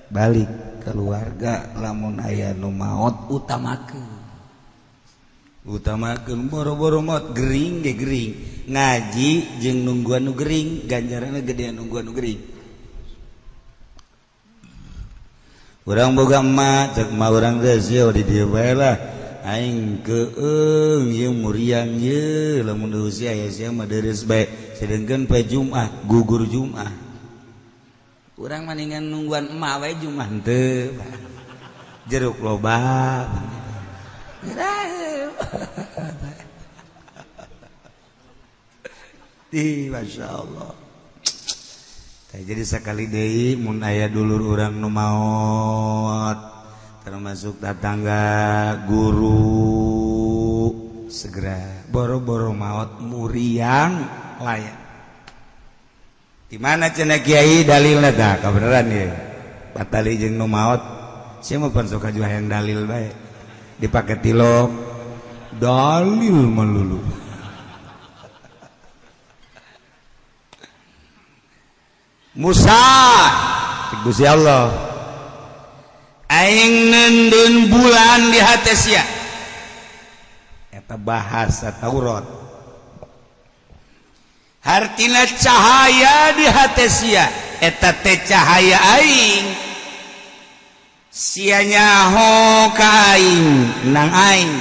balik keluarga lamun aya nu maot utamakeun boro-boro maot gering ge gering ngaji jeung nungguan nu gering ganjaranna gedean nungguan nu gering urang boga emak cek mah urang teh sia di dieu bae lah aing keung ieu muriang ieu lamun usia aya sia mah deres bae sedengkeun poe Jumat gugur Jumat urang maningan nungguan emak wae Jumat teu jeruk loba Masya Allah jadi sekali deui mun aya dulur urang nu maot termasuk tetangga guru segera boro-boro maot muriang layak di mana cenah kiai dalilna tah kabeneran ieu batali jeung nu maot sia mah pan sok kajuahan dalil bae dipake tilok dalil melulu Musa Gusti Allah aing nendun bulan di hate sia eta bahasa Taurat hartina cahaya di hate sia eta teh cahaya aing sia nyaho ka aing nang aing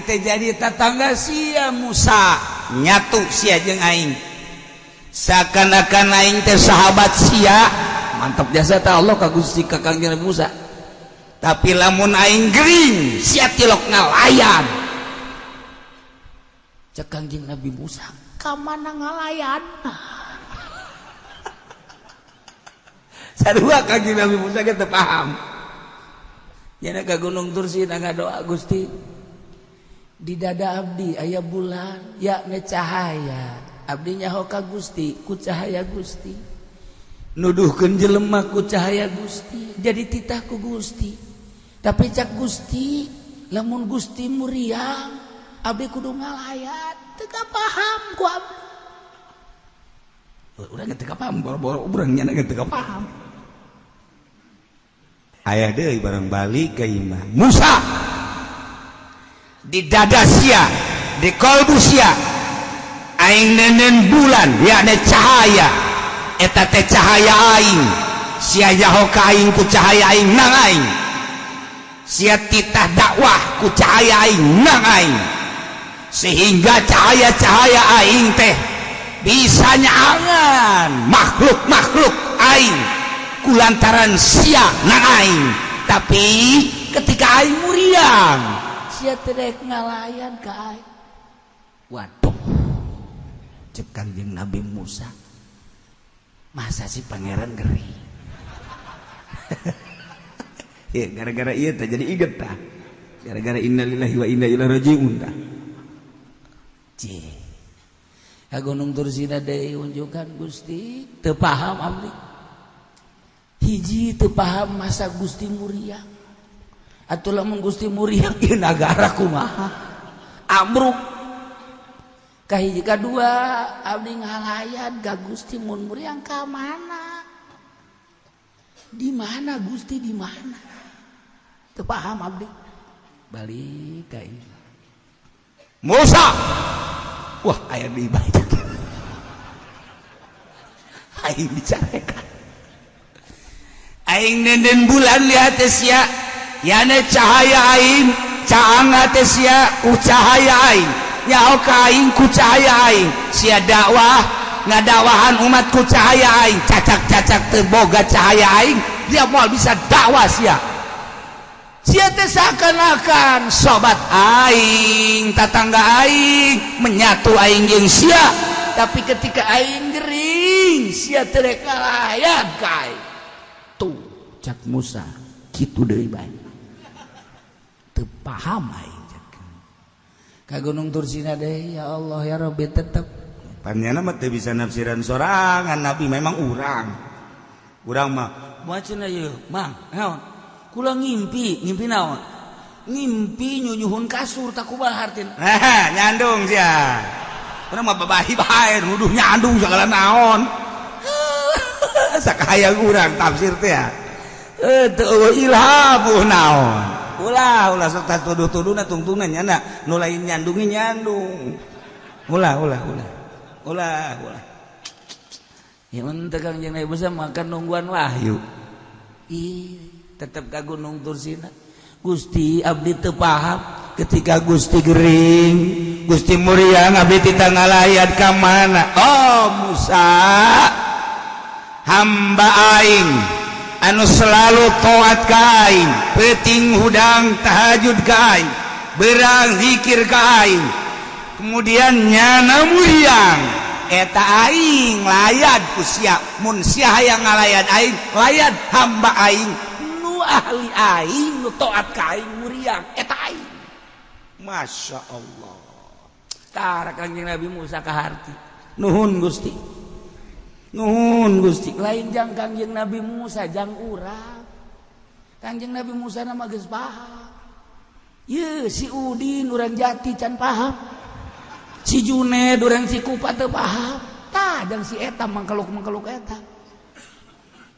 teh jadi tetangga sia Musa nyatu sia jeung aing seakan-akan aing teh sahabat sia mantap jasa teh Allah ka Gusti ka Kangjeng Musa tapi lamun aing gering sia tilok ngalayan cek Kangjeng Nabi Musa ka mana ngalayan sarua Kangjeng Nabi Musa ge teu paham nya ka Gunung Tursina ngadoa Gusti di dada abdi aya bulan yakna cahaya abdi nyaho ka Gusti ku cahaya Gusti nuduhkeun jelema ku cahaya Gusti jadi titah ku Gusti tapi cak Gusti lamun Gusti muriang abdi kudu ngalayan teu paham ku abdi urang teu paham boro-boro urang nya teu paham aya deui bareng balik ka imah Musa di dada sia di kolbu sia aing nenen bulan yakni cahaya eta teh cahaya aing sia nyaho ka aing ku cahaya aing nang aing sia titah dakwah ku cahaya aing nang aing sehingga cahaya-cahaya aing teh bisa nyaangan makhluk-makhluk aing kulantaran sia nang aing tapi ketika aing muriang sia teh ngalayan ka aing waduh cek Kangjeng Nabi Musa masa si pangeran geri ya gara-gara iya teh jadi inget tah gara-gara innalillahi wa inna ilaihi rajiun tah ka Gunung Tursina deui unjukan Gusti teu paham abdi hiji teu paham masa Gusti muriang atuh lamun Gusti muriang ieu nagara kumaha amruk kahiji kadua abdi ngalayan ka Gusti mun muriang ka mana di mana Gusti di mana teu paham abdi balik ka ieu Musa wah aya di baca aing dicarekan aing nenden bulan lihat sia yana cahaya aing caang teh sia ku cahaya aing nyaho ka aing ku cahaya aing sia dakwah ngadawahan umat ku cahaya aing cacak-cacak teu boga cahaya aing dia moal bisa dakwah sia teh seakan-akan sobat aing tetangga aing menyatu aing jeung sia tapi ketika aing gering sia teu rek ngalayan ka aing tuh cak Musa kitu deui bae teu paham aing ka Gunung Tursina deh ya Allah ya Rabbi tetep panjana mah teu bisa nafsiran sorangan Nabi memang urang mah macana ieu mang naon kula ngimpi naon ngimpi nyunyuhun kasur tak kumaha hartina nyandung sia urang mah babahi bae nuduh nyandung segala naon sakaya urang tafsir teh teu ilham naon ulah serta tuduh-tuduhna tungtungna nyana nu lain nyandungi nyandung ulah ya mun tegang jeung Nabi Musa makan nungguan wahyu tetep ka gunung Tursina Gusti abdi teu paham ketika Gusti gering Gusti muriang abdi tita ngalayat ka mana oh Musa hamba aing anu selalu taat ka aing peuting hudang tahajud ka aing beurang zikir ka aing kemudian nyana muriang eta aing layad ku sia mun sia hayang ngalayat aing layad hamba aing nu ahli aing nu taat ka aing muriang eta aing Masya Allah tara Kangjeng Nabi Musa kaharti nuhun Gusti lain jang Kangjeng Nabi Musa jang urang Kangjeng Nabi Musa nama geus paham ye si Udin urang Jati can paham si Junaid urang Cikupa teu paham tah dan si eta mangkeluk eta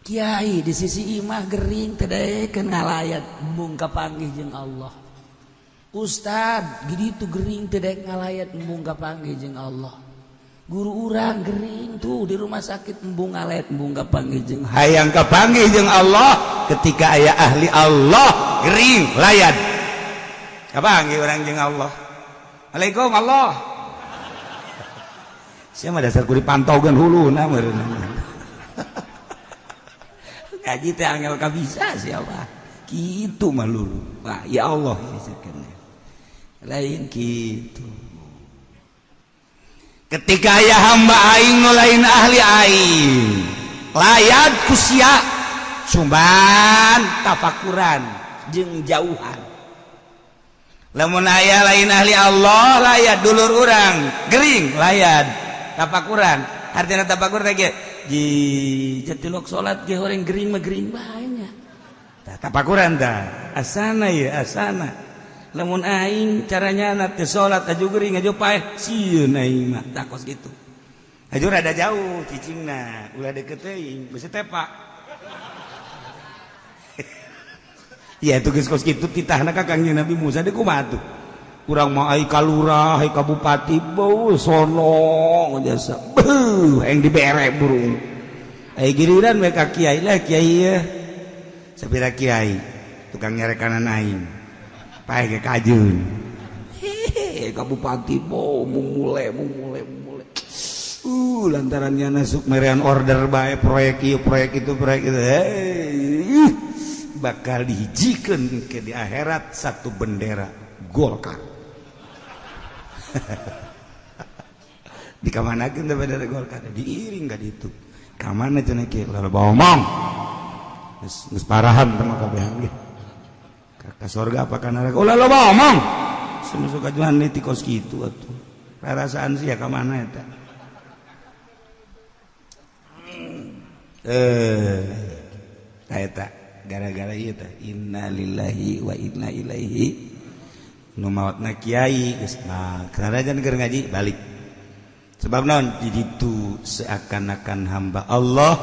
Kiai di sisi imah gering teu daekeun ngalayat embung kapanggih jeung Allah Ustad gitu gering teu daek ngalayat embung kapanggih jeung Allah guru urang gering tuh di rumah sakit embung ngalayat embung kapanggih jeung hayang kapanggih jeung Allah ketika aya ahli Allah gering layat kapanggih urang jeung Allah Waalaikum Allah sia mah dasar kudu dipantaukeun huluna meureun ngaji teh angel kabisa siapa kitu mah lulu wah ya Allah lain kitu ketika aya hamba aing nu lain ahli aing layat ku sia cuman tafakuran jeung jauhan lamun aya lain ahli Allah layat dulur urang gering layat tafakuran artinya tafakur teh ge di jatilok salat ge horeng gering mah gering banyak tah tafakuran tah asana ya asana lamun aing caranya na teu salat aju geuring aju paeh sieun aing mah tah kos kitu aju rada jauh cicingna ulah deukeut teuing geus tepak ya itu geus kos kitu titahna ka Kangjeng Nabi Musa deui kumaha tuh urang mah ai kalurah ai kabupati beuh sono jasa beuh hayang dibere burung ai giliran we ka kiai lah kiai ye sapira kiai tukang nyarekanan aing paeh ge kajeun kabupati bo mumule lantaran nya sok merean order bae proyek ieu proyek itu bakal dihijikeun ke di akhirat satu bendera Golkar di kamanakeun teh bendera Golkar diiring ka ditu ka mana cenah kieu lalu bawa omong geus parahan teh mah kabehan ge ka surga apa ka neraka ulah loba omong suka jualan di kos kitu atuh perasaan sia ka mana eta eta gara-gara ieu teh innalillahi wa inna ilaihi nu maotna kiai geus karajan keur ngaji balik sebab naon di ditu seakan-akan hamba Allah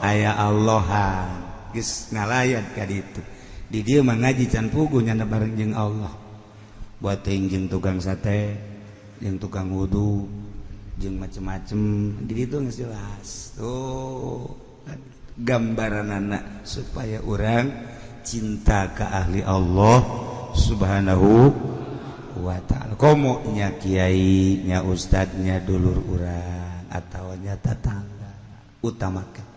aya Allahan geus ngalayat ka ditu di dieu mah ngaji can puguh nyana bareng jeung Allah buat teuing jeung tukang sate jeung tukang wudu jeung macem-macem di ditu geus jelas tuh gambaranana supaya orang cinta ke ahli Allah subhanahu wa ta'ala komo nya kiai nya ustad nya dulur urang atawa nya tatangga utamakan